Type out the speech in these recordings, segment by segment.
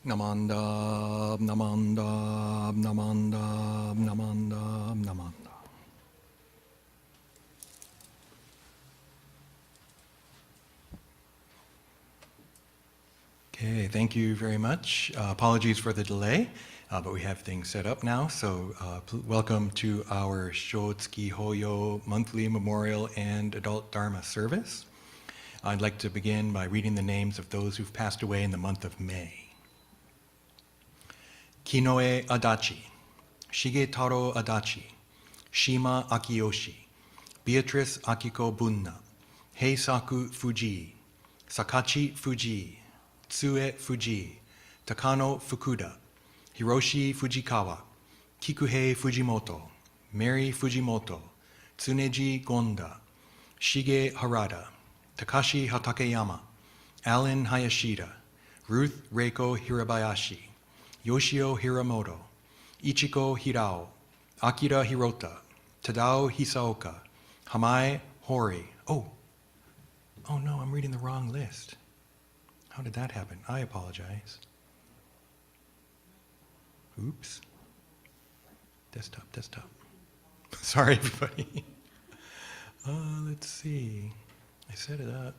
Namanda, namanda, namanda, namanda, namanda. Okay, thank you very much. Apologies for the delay, but we have things set up now. So welcome to our Shotsuki Hoyo monthly memorial and adult Dharma service. I'd like to begin by reading the names of those who've passed away in the month of May. Kinoe Adachi, Shigetaro Adachi, Shima Akiyoshi, Beatrice Akiko Bunna, Heisaku Fuji, Sakachi Fuji, Tsue Fuji, Takano Fukuda, Hiroshi Fujikawa, Kikuhei Fujimoto, Mary Fujimoto, Tsuneji Gonda, Shige Harada, Takashi Hatakeyama, Alan Hayashida, Ruth Reiko Hirabayashi, Yoshio Hiramoto, Ichiko Hirao, Akira Hirota, Tadao Hisaoka, Hamae Hori. Oh no, I'm reading the wrong list. How did that happen? I apologize. Oops. Desktop. Sorry, everybody. Let's see. I set it up.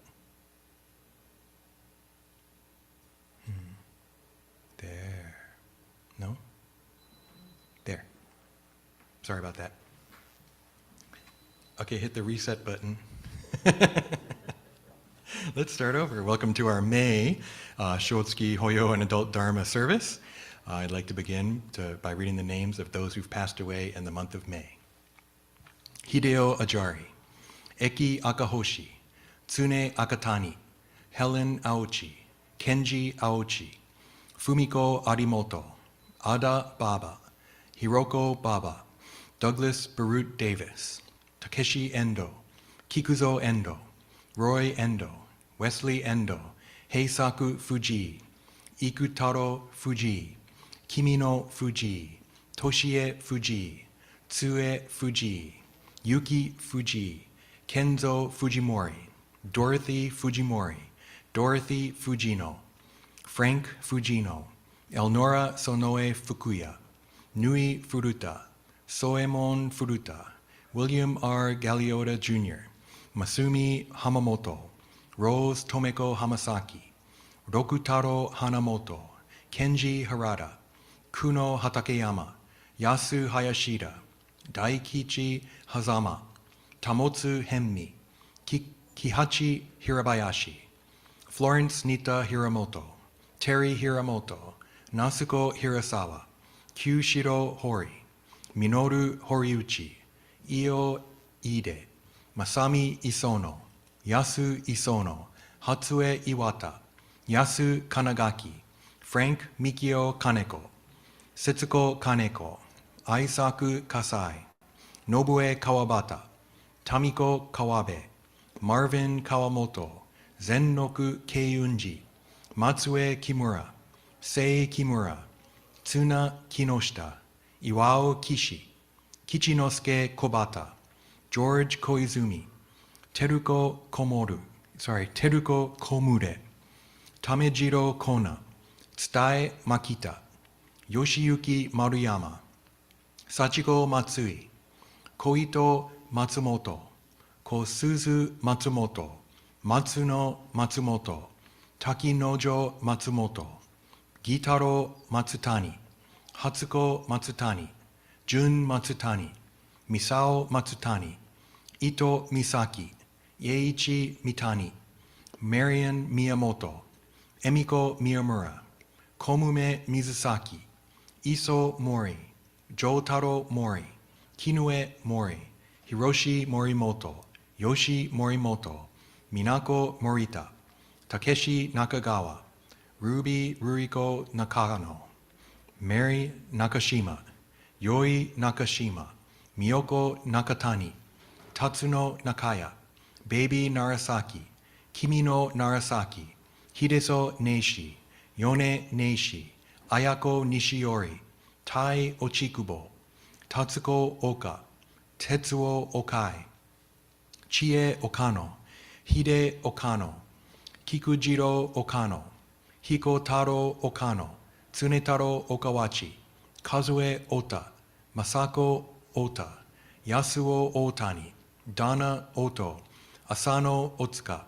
There. No? There. Sorry about that. Okay, hit the reset button. Let's start over. Welcome to our May Shotsuki Hoyo and Adult Dharma service. I'd like to begin by reading the names of those who've passed away in the month of May. Hideo Ajari, Eki Akahoshi, Tsune Akatani, Helen Aochi, Kenji Aochi, Fumiko Arimoto, Ada Baba, Hiroko Baba, Douglas Barut Davis, Takeshi Endo, Kikuzo Endo, Roy Endo, Wesley Endo, Heisaku Fuji, Ikutaro Fuji, Kimino Fuji, Toshie Fuji, Tsue Fuji, Yuki Fuji, Kenzo Fujimori, Dorothy Fujimori, Dorothy Fujino, Frank Fujino, Elnora Sonoe Fukuya, Nui Furuta, Soemon Furuta, William R. Galeota Jr., Masumi Hamamoto, Rose Tomeko Hamasaki, Rokutaro Hanamoto, Kenji Harada, Kuno Hatakeyama, Yasu Hayashida, Daikichi Hazama, Tamotsu Hemmi, Kihachi Hirabayashi, Florence Nita Hiramoto, Terry Hiramoto, Nasuko Hirasawa, Kyushiro Hori, Minoru Horiuchi, Io Ide, Masami Isono, Yasu Isono, Hatsue Iwata, Yasu Kanagaki, Frank Mikio Kaneko, Setsuko Kaneko, Aisaku Kasai, Nobue Kawabata, Tamiko Kawabe, Marvin Kawamoto, Zennoku Keiunji, Matsue Kimura, Sei Kimura, Tsuna Kinoshita, Iwao Kishi, Kichinosuke Kobata, George Koizumi, Teruko Komure, Tamejiro Kona, Tsutai Makita, Yoshiyuki Maruyama, Sachiko Matsui, Koito Matsumoto, Kosuzu Matsumoto, Matsuno Matsumoto, Takinojo Matsumoto, Gitaro Matsutani, Hatsuko Matsutani, Jun Matsutani, Misao Matsutani, Ito Misaki, Yeiichi Mitani, Marian Miyamoto, Emiko Miyamura, Komume Mizusaki, Iso Mori, Jotaro Mori, Kinue Mori, Hiroshi Morimoto, Yoshi Morimoto, Minako Morita, Takeshi Nakagawa, Ruby Ruriko Nakano, Mary Nakashima, Yoi Nakashima, Miyoko Nakatani, Tatsuno Nakaya, Baby Narasaki, Kimino Narasaki, Hideso Neishi, Yone Neishi, Ayako Nishiori, Tai Ochikubo, Tatsuko Oka, Tetsuo Okai, Chie Okano, Hide Okano, Kikujiro Okano, Hiko Taro Okano, Tsunetaro Okawachi, Kazue Ota, Masako Ota, Yasuo Otani, Dana Oto, Asano Otsuka,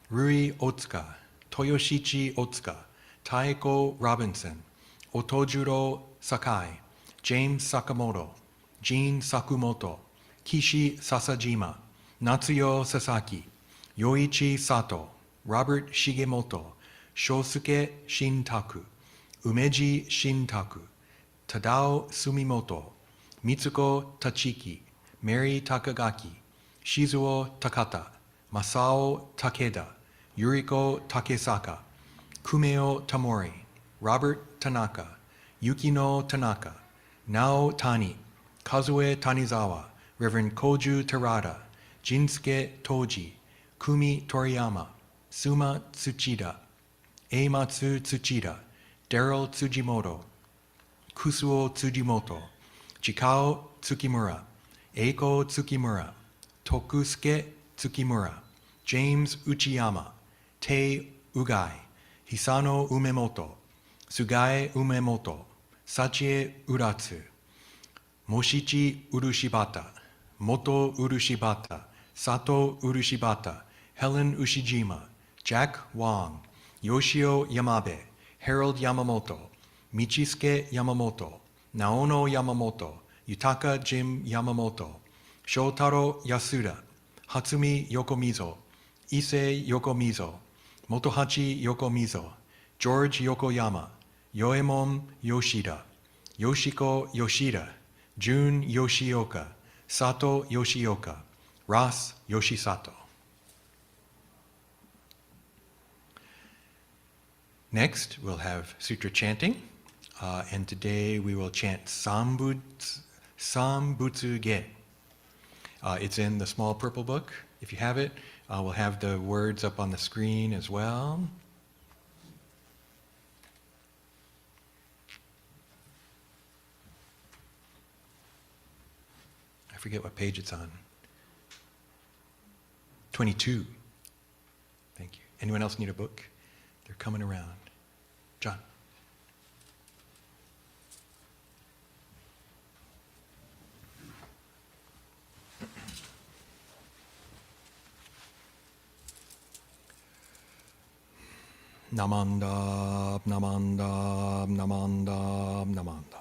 Rui Otsuka, Toyoshichi Otsuka, Taeko Robinson, Otojuro Sakai, James Sakamoto, Jin Sakumoto, Kishi Sasajima, Natsuyo Sasaki, Yoichi Sato, Robert Shigemoto, Shosuke Shintaku, Umeji Shintaku, Tadao Sumimoto, Mitsuko Tachiki, Mary Takagaki, Shizuo Takata, Masao Takeda, Yuriko Takesaka, Kumeo Tamori, Robert Tanaka, Yukino Tanaka, Nao Tani, Kazue Tanizawa, Reverend Koju Terada, Jinsuke Toji, Kumi Toriyama, Suma Tsuchida, Eimatsu Tsuchida, Daryl Tsujimoto, Kusuo Tsujimoto, Chikao Tsukimura, Eiko Tsukimura, Tokusuke Tsukimura, James Uchiyama, Tei Ugai, Hisano Umemoto, Sugae Umemoto, Sachie Uratsu, Moshichi Urushibata, Moto Urushibata, Sato Urushibata, Helen Ushijima, Jack Wang, Yoshio Yamabe, Harold Yamamoto, Michisuke Yamamoto, Naono Yamamoto, Yutaka Jim Yamamoto, Shotaro Yasuda, Hatsumi Yokomizo, Issei Yokomizo, Motohachi Yokomizo, George Yokoyama, Yoemon Yoshida, Yoshiko Yoshida, Jun Yoshioka, Sato Yoshioka, Ross Yoshisato. Next, we'll have Sutra chanting, and today we will chant Sanbutsuge. It's in the small purple book. If you have it, we'll have the words up on the screen as well. I forget what page it's on. 22. Thank you. Anyone else need a book? They're coming around. John. Namanda, namanda, namanda, namanda.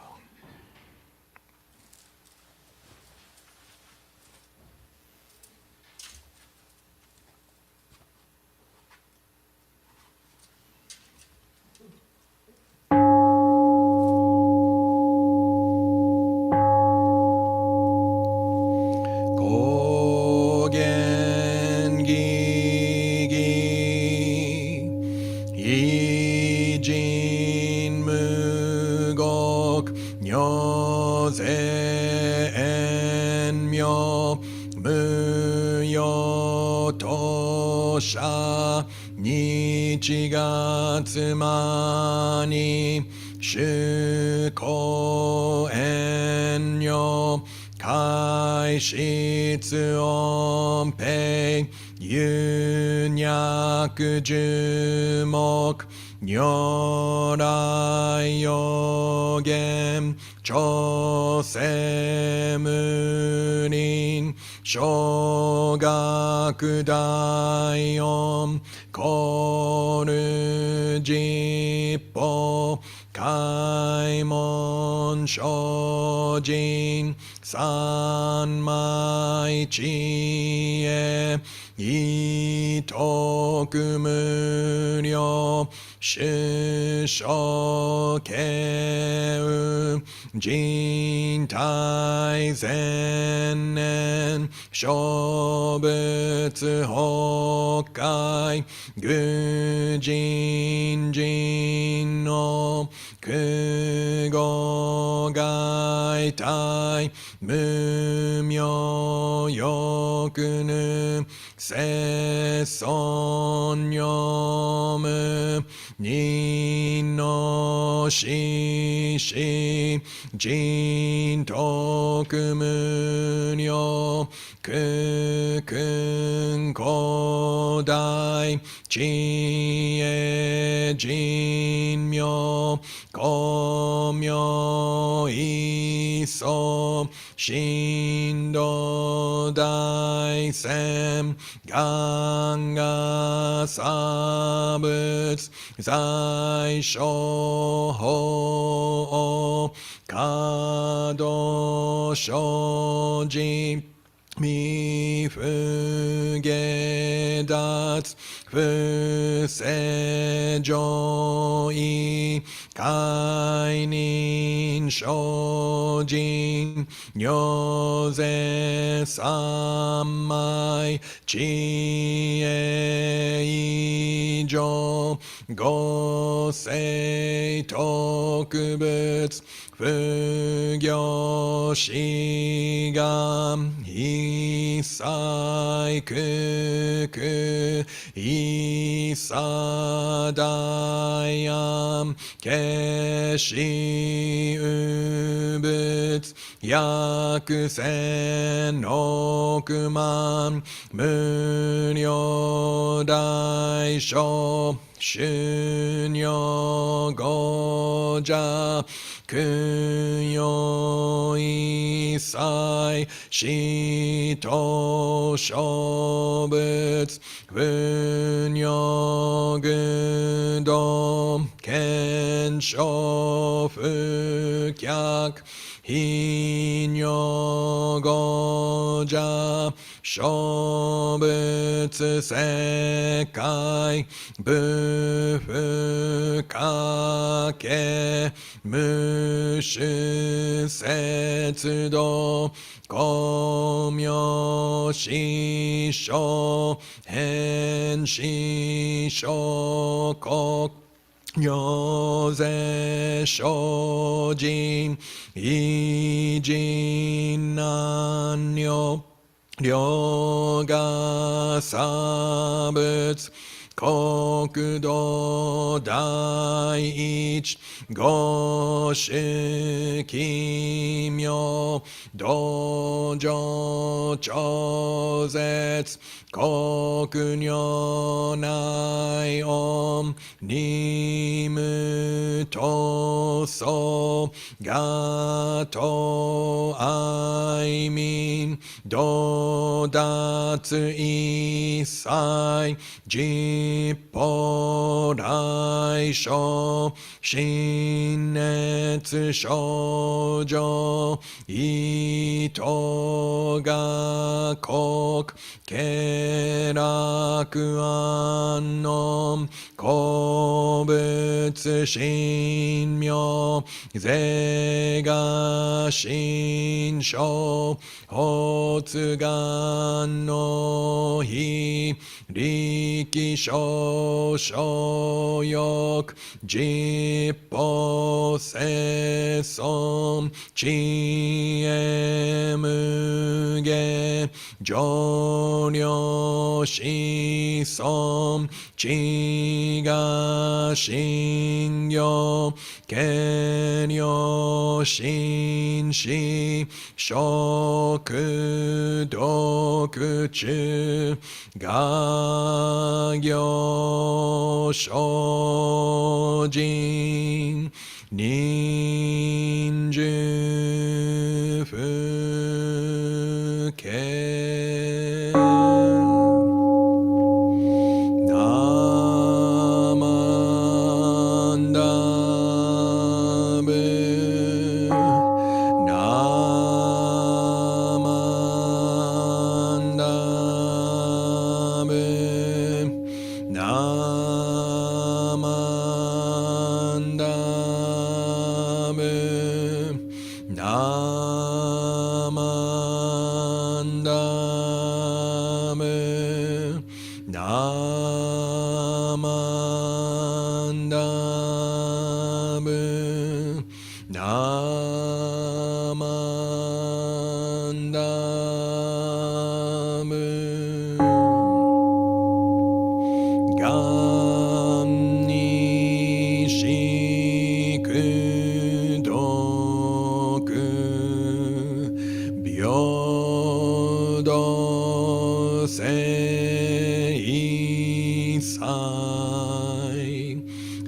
Nichigatsumani shuko enyo kai shitsu onpei yunyaku jumok nyorai yogen chosemunin shogaku daion koru jippo kaimon shojin sanmai chie itoku muryo shushokkeu jintai zennen shobutsu hokkai gujin jin no kugo gaitai mumyo yokunu seson yomu nin no shishi jin toku munyo くくんこだいちえ人名公明いそ神道大仙願が差仏最小法華道生じ未不下脱不正上位解任精進如是三昧知恵以上五世特別不行志願一切苦一切大安決し有仏約千億万無量大小修行五者君よ一切死と小仏不如愚道検証不客非如五者小仏世界不不可け無種節道光明師匠変師匠国如是精進異人難女両が差仏国土第一五種奇妙道場超絶国如内音任務闘争がと愛民道達一切実法来生心熱症状意図が国経楽安穏古仏神妙是が心象発願の非力少々欲実法世尊知恵無下上領子孫知が信行権領心死食毒中我行精進忍辱不軽ナ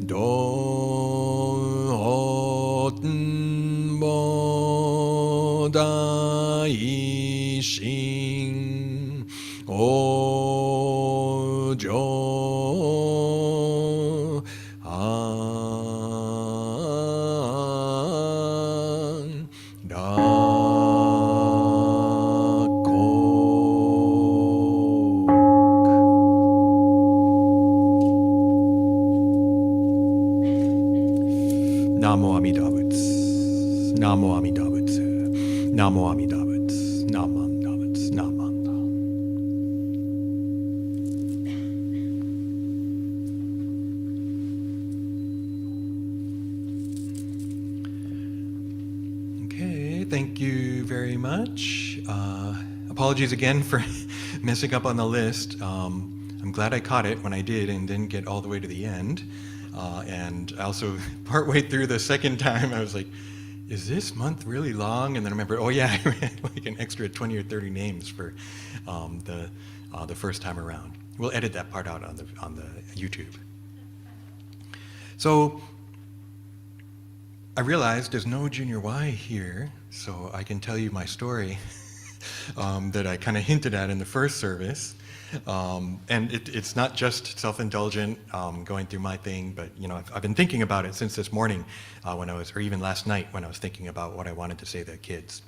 do hoten bo dai shin o jo an da ko. Namo Amida Butsu, Namo Amida Butsu, Namo Amida Butsu, Namo Amida Butsu, Namo Amida. Okay, thank you very much. Apologies again for messing up on the list. I'm glad I caught it when I did and didn't get all the way to the end. And also, partway through the second time, I was like, is this month really long? And then I remember, oh yeah, I had like an extra 20 or 30 names for the first time around. We'll edit that part out on the YouTube. So I realized there's no Junior Y here, so I can tell you my story that I kind of hinted at in the first service. And it's not just self-indulgent, going through my thing, but I've been thinking about it since this morning or even last night when I was thinking about what I wanted to say to the kids.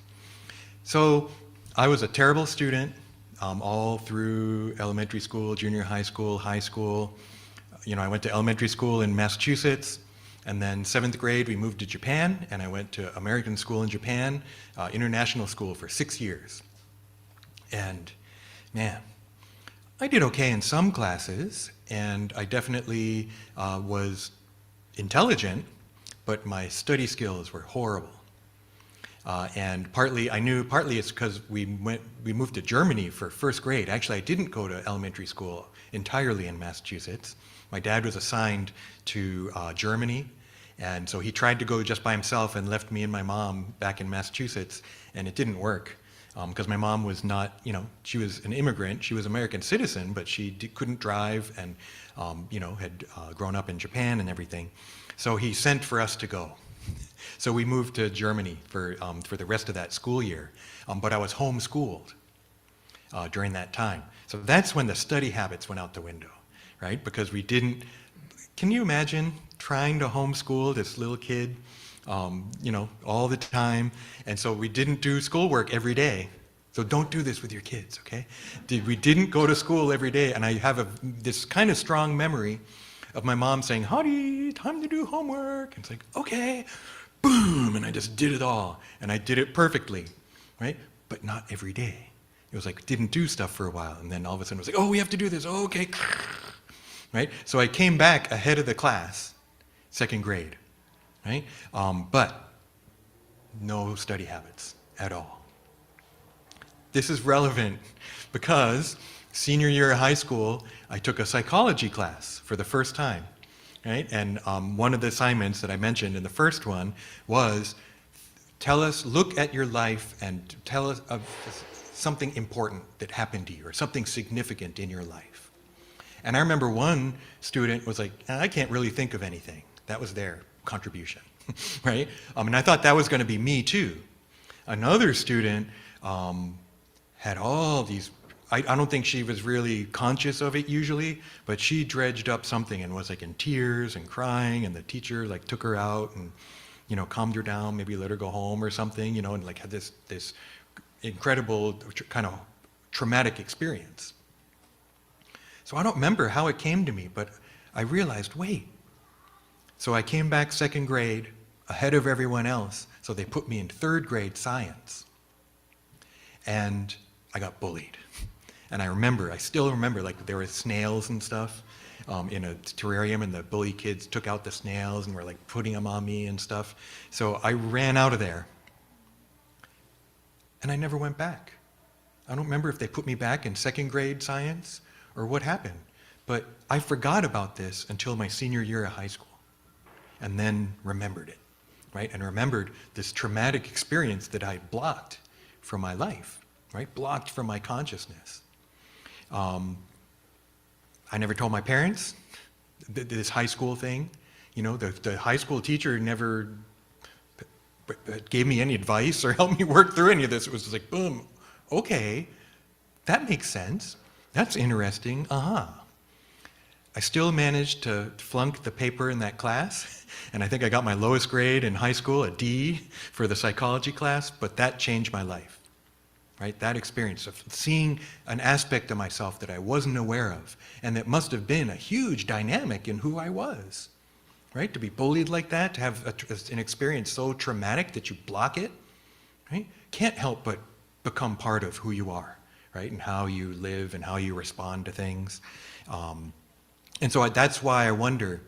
So I was a terrible student all through elementary school, junior high school, high school. I went to elementary school in Massachusetts, and then 7th grade we moved to Japan, and I went to American school in Japan, international school for 6 years. And man, I did okay in some classes, and I definitely was intelligent, but my study skills were horrible. And partly it's because we moved to Germany for 1st grade. Actually, I didn't go to elementary school entirely in Massachusetts. My dad was assigned to Germany, and so he tried to go just by himself and left me and my mom back in Massachusetts, and it didn't work. Because my mom was not, she was an immigrant, she was an American citizen, but she couldn't drive and, had grown up in Japan and everything. So he sent for us to go. So we moved to Germany for the rest of that school year. But I was homeschooled during that time. So that's when the study habits went out the window, right? Because we didn't, can you imagine trying to homeschool this little kid? All the time. And so we didn't do schoolwork every day. So don't do this with your kids, okay? We didn't go to school every day. And I have this kind of strong memory of my mom saying, "Honey, time to do homework." And it's like, okay, boom. And I just did it all. And I did it perfectly, right? But not every day. It was like, didn't do stuff for a while. And then all of a sudden it was like, oh, we have to do this. Oh, okay. Right? So I came back ahead of the class, 2nd grade. Right? But no study habits at all. This is relevant because senior year of high school, I took a psychology class for the first time. Right? And one of the assignments that I mentioned in the first one was, look at your life and tell us of something important that happened to you or something significant in your life. And I remember one student was like, I can't really think of anything. That was their contribution, right? And I thought that was going to be me too. Another student had all these, I don't think she was really conscious of it usually, but she dredged up something and was like in tears and crying, and the teacher like took her out and, calmed her down, maybe let her go home or something, and like had this incredible kind of traumatic experience. So I don't remember how it came to me, but I realized, wait. So I came back 2nd grade ahead of everyone else, so they put me in 3rd grade science. And I got bullied. And I still remember, like there were snails and stuff in a terrarium, and the bully kids took out the snails and were like putting them on me and stuff. So I ran out of there. And I never went back. I don't remember if they put me back in 2nd grade science or what happened. But I forgot about this until my senior year of high school. And then remembered it, right? And remembered this traumatic experience that I blocked from my life, right? Blocked from my consciousness. I never told my parents. this high school thing. The high school teacher never gave me any advice or helped me work through any of this. It was just like, boom, okay, that makes sense. That's interesting. I still managed to flunk the paper in that class, and I think I got my lowest grade in high school, a D, for the psychology class, but that changed my life, right? That experience of seeing an aspect of myself that I wasn't aware of, and that must have been a huge dynamic in who I was. Right? To be bullied like that, to have an experience so traumatic that you block it, right? Can't help but become part of who you are, right? And how you live and how you respond to things. And so that's why I wonder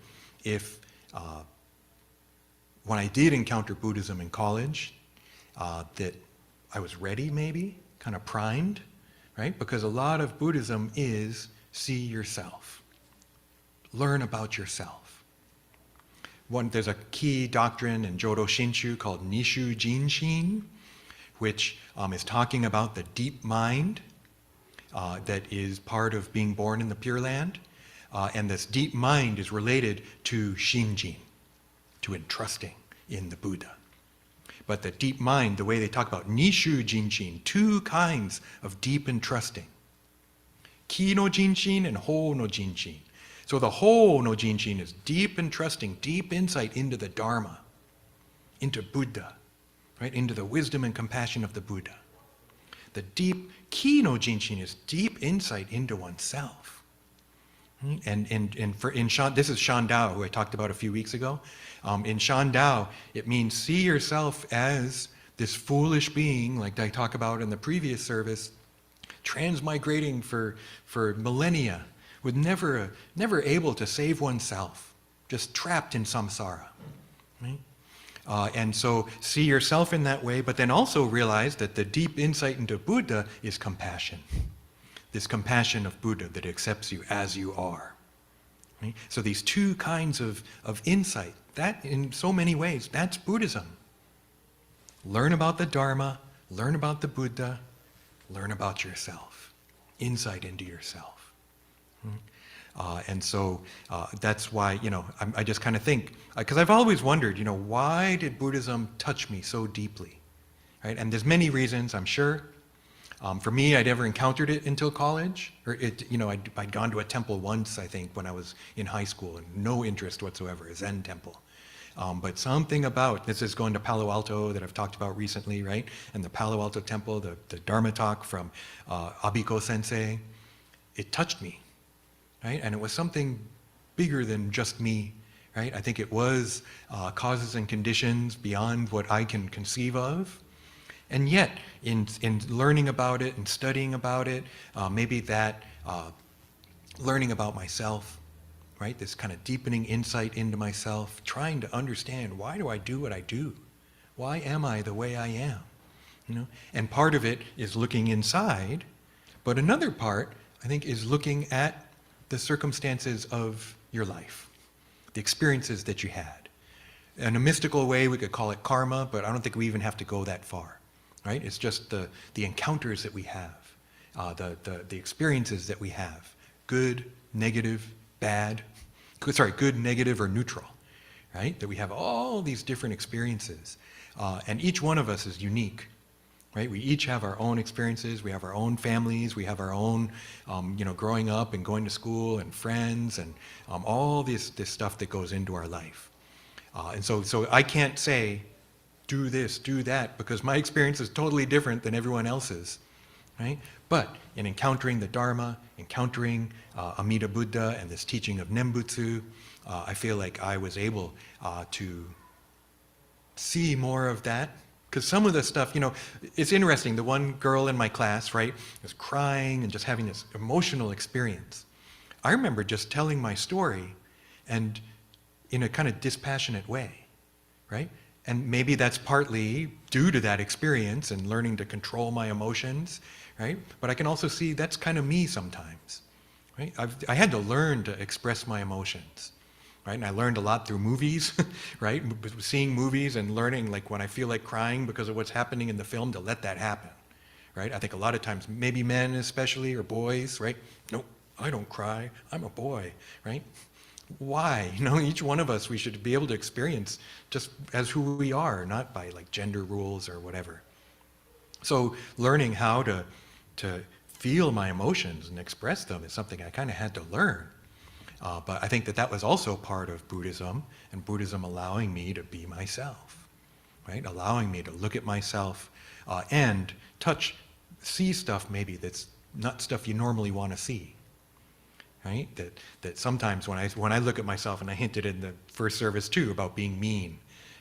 if when I did encounter Buddhism in college, that I was ready maybe, kind of primed, right? Because a lot of Buddhism is see yourself. Learn about yourself. There's a key doctrine in Jodo Shinshu called Nishu Jinshin, which is talking about the deep mind that is part of being born in the Pure Land. And this deep mind is related to Shinjin, to entrusting in the Buddha. But the deep mind, the way they talk about Nishu Jinshin, two kinds of deep entrusting. Ki no Jinshin and Ho no Jinshin. So the Ho no Jinshin is deep and trusting, deep insight into the Dharma, into Buddha, right? Into the wisdom and compassion of the Buddha. The deep Ki no Jinshin is deep insight into oneself. And this is Shandao, who I talked about a few weeks ago. In Shandao, it means see yourself as this foolish being, like I talk about in the previous service, transmigrating for millennia, with never able to save oneself, just trapped in samsara. Right? And so see yourself in that way, but then also realize that the deep insight into Buddha is compassion. This compassion of Buddha that accepts you as you are. Right? So these two kinds of insight, that in so many ways, that's Buddhism. Learn about the Dharma, learn about the Buddha, learn about yourself. Insight into yourself. And so that's why, I just kind of think, because I've always wondered, why did Buddhism touch me so deeply? Right? And there's many reasons, I'm sure. For me, I'd never encountered it until college. I'd gone to a temple once, I think, when I was in high school, and no interest whatsoever, a Zen temple. But something about, this is going to Palo Alto that I've talked about recently, right? And the Palo Alto temple, the Dharma talk from Abiko Sensei, it touched me. Right? And it was something bigger than just me, right? I think it was causes and conditions beyond what I can conceive of. And yet, in learning about it and studying about it, maybe that learning about myself, right? This kind of deepening insight into myself, trying to understand, why do I do what I do? Why am I the way I am? And part of it is looking inside, but another part, I think, is looking at the circumstances of your life, the experiences that you had. In a mystical way, we could call it karma, but I don't think we even have to go that far, right? It's just the encounters that we have, the experiences that we have, good, negative, bad, good, negative, or neutral, right? That we have all these different experiences, and each one of us is unique. Right? We each have our own experiences, we have our own families, we have our own, growing up and going to school and friends and all this stuff that goes into our life. And so I can't say, do this, do that, because my experience is totally different than everyone else's. Right? But in encountering the Dharma, encountering Amida Buddha and this teaching of Nembutsu, I feel like I was able to see more of that. Because some of the stuff, it's interesting. The one girl in my class, right, was crying and just having this emotional experience. I remember just telling my story, and in a kind of dispassionate way, right? And maybe that's partly due to that experience and learning to control my emotions, right? But I can also see that's kind of me sometimes, right? I had to learn to express my emotions. Right? And I learned a lot through movies, right? Seeing movies and learning, like when I feel like crying because of what's happening in the film, to let that happen, right? I think a lot of times, maybe men especially, or boys, right? Nope, I don't cry, I'm a boy, right? why? Each one of us, we should be able to experience just as who we are, not by like gender rules or whatever. So learning how to feel my emotions and express them is something I kind of had to learn. But I think that was also part of Buddhism, and Buddhism allowing me to be myself, right? Allowing me to look at myself and see stuff maybe that's not stuff you normally want to see, right? That sometimes when I look at myself, and I hinted in the first service too about being mean,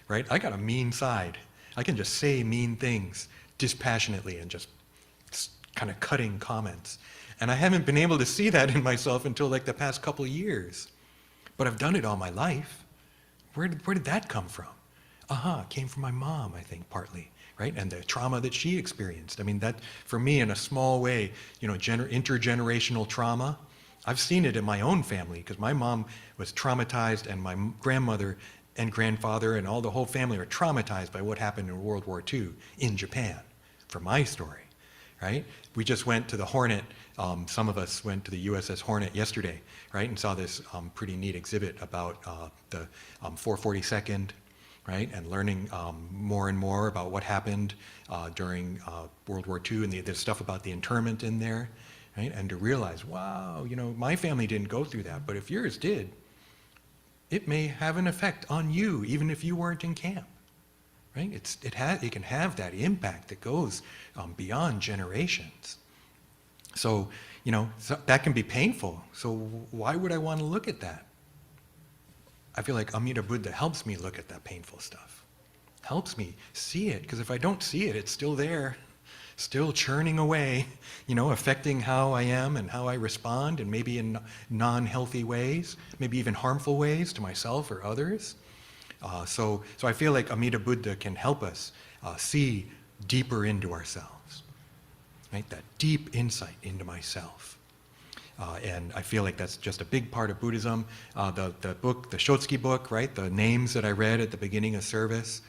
right? I got a mean side. I can just say mean things dispassionately and just kind of cutting comments. And I haven't been able to see that in myself until like the past couple of years. But I've done it all my life. Where did that come from? It came from my mom, I think, partly, right? And the trauma that she experienced. I mean, that, for me, in a small way, intergenerational trauma, I've seen it in my own family, because my mom was traumatized, and my grandmother and grandfather and the whole family were traumatized by what happened in World War II in Japan, for my story, right? We just went to the Hornet. Some of us went to the USS Hornet yesterday, right, and saw this pretty neat exhibit about the 442nd, right, and learning more and more about what happened during World War II, and there's stuff about the internment in there, right, and to realize, wow, my family didn't go through that, but if yours did, it may have an effect on you, even if you weren't in camp, right? It can have that impact that goes beyond generations. So, that can be painful. So why would I want to look at that? I feel like Amida Buddha helps me look at that painful stuff. Helps me see it, because if I don't see it, it's still there, still churning away, affecting how I am and how I respond, and maybe in non-healthy ways, maybe even harmful ways to myself or others. So I feel like Amida Buddha can help us see deeper into ourselves. Right? That deep insight into myself. And I feel like that's just a big part of Buddhism. The book, the Shotsuki book, right? The names that I read at the beginning of service,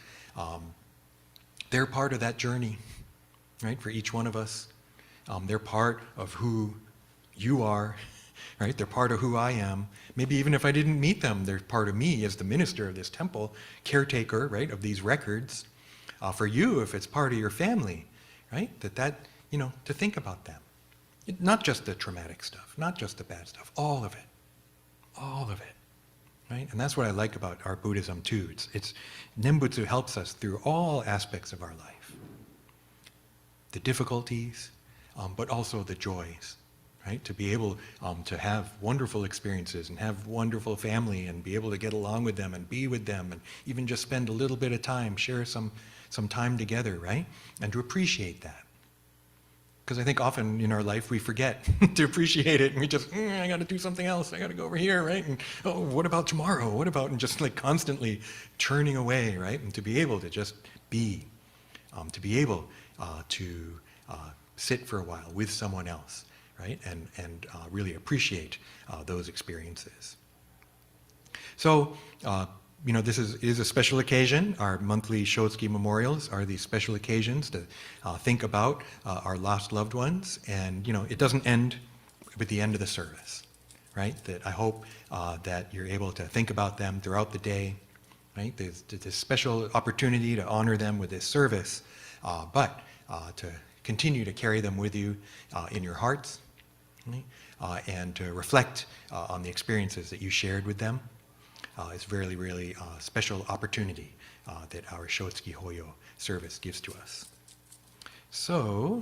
they're part of that journey, right? For each one of us. They're part of who you are, right? They're part of who I am. Maybe even if I didn't meet them, they're part of me as the minister of this temple, caretaker, right, of these records. For you, if it's part of your family, right? To think about them. Not just the traumatic stuff, not just the bad stuff, all of it, right? And that's what I like about our Buddhism too. It's Nembutsu helps us through all aspects of our life. The difficulties, but also the joys, right? To be able to have wonderful experiences and have wonderful family and be able to get along with them and be with them and even just spend a little bit of time, share some time together, right? And to appreciate that. Because I think often in our life we forget to appreciate it, and we just, I got to do something else, I got to go over here, right? And what about tomorrow? What about, and just like constantly churning away, right? And to be able to just be, to be able to sit for a while with someone else, right? And really appreciate those experiences. So, this is a special occasion. Our monthly Shotsuki memorials are these special occasions to think about our lost loved ones. And, it doesn't end with the end of the service, right? That I hope that you're able to think about them throughout the day, right? There's this special opportunity to honor them with this service, but to continue to carry them with you in your hearts, right? And to reflect on the experiences that you shared with them. It's really, really special opportunity that our Shotsuki Hoyo service gives to us. So,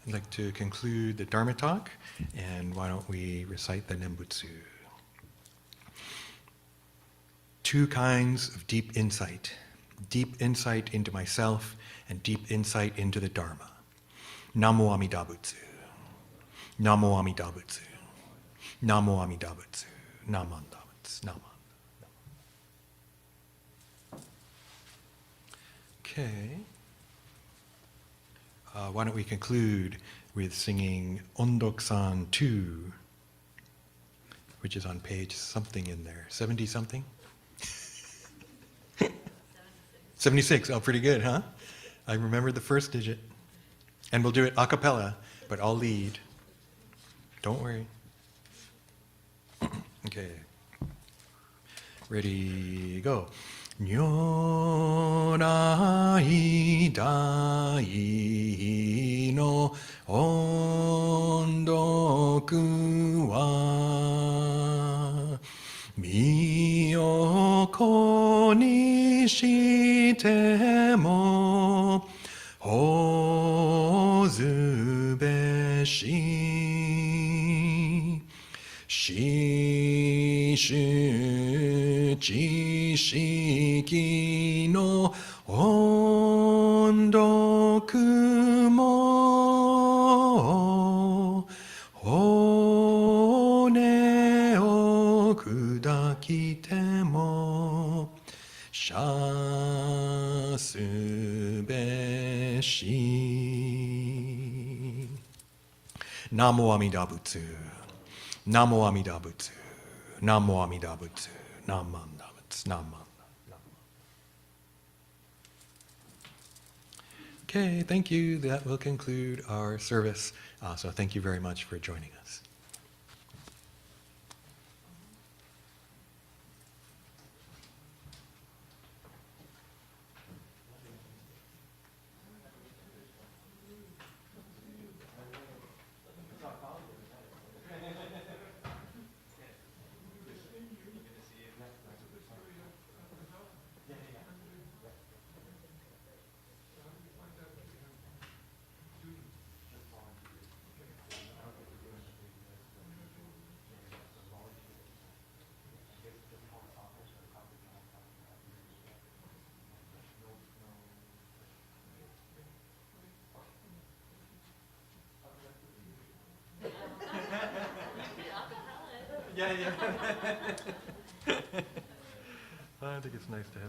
I'd like to conclude the Dharma talk, and why don't we recite the Nembutsu. 2 kinds of deep insight into myself and deep insight into the Dharma. Namo Amida Butsu. Namo Amida Butsu. Namo Amida Butsu. Namanda Butsu. Namanda. Okay. Why don't we conclude with singing Ondokusan 2, which is on page something in there, 70-something? 76. Oh, pretty good, huh? I remembered the first digit. And we'll do it a cappella, but I'll lead. Don't worry. Okay. Ready, go. Nyorai dai no ondoku wa miyoko ni shite mo hozu beshi shishu jishiki no ondoku mo hone o kudakite mo shasu beshi. Namo Amida Butsu. Namo Amida Butsu. Namo Amida Butsu. Namo Amida Butsu. Namo. Okay, thank you. That will conclude our service. So thank you very much for joining us. Yeah. I think it's nice to have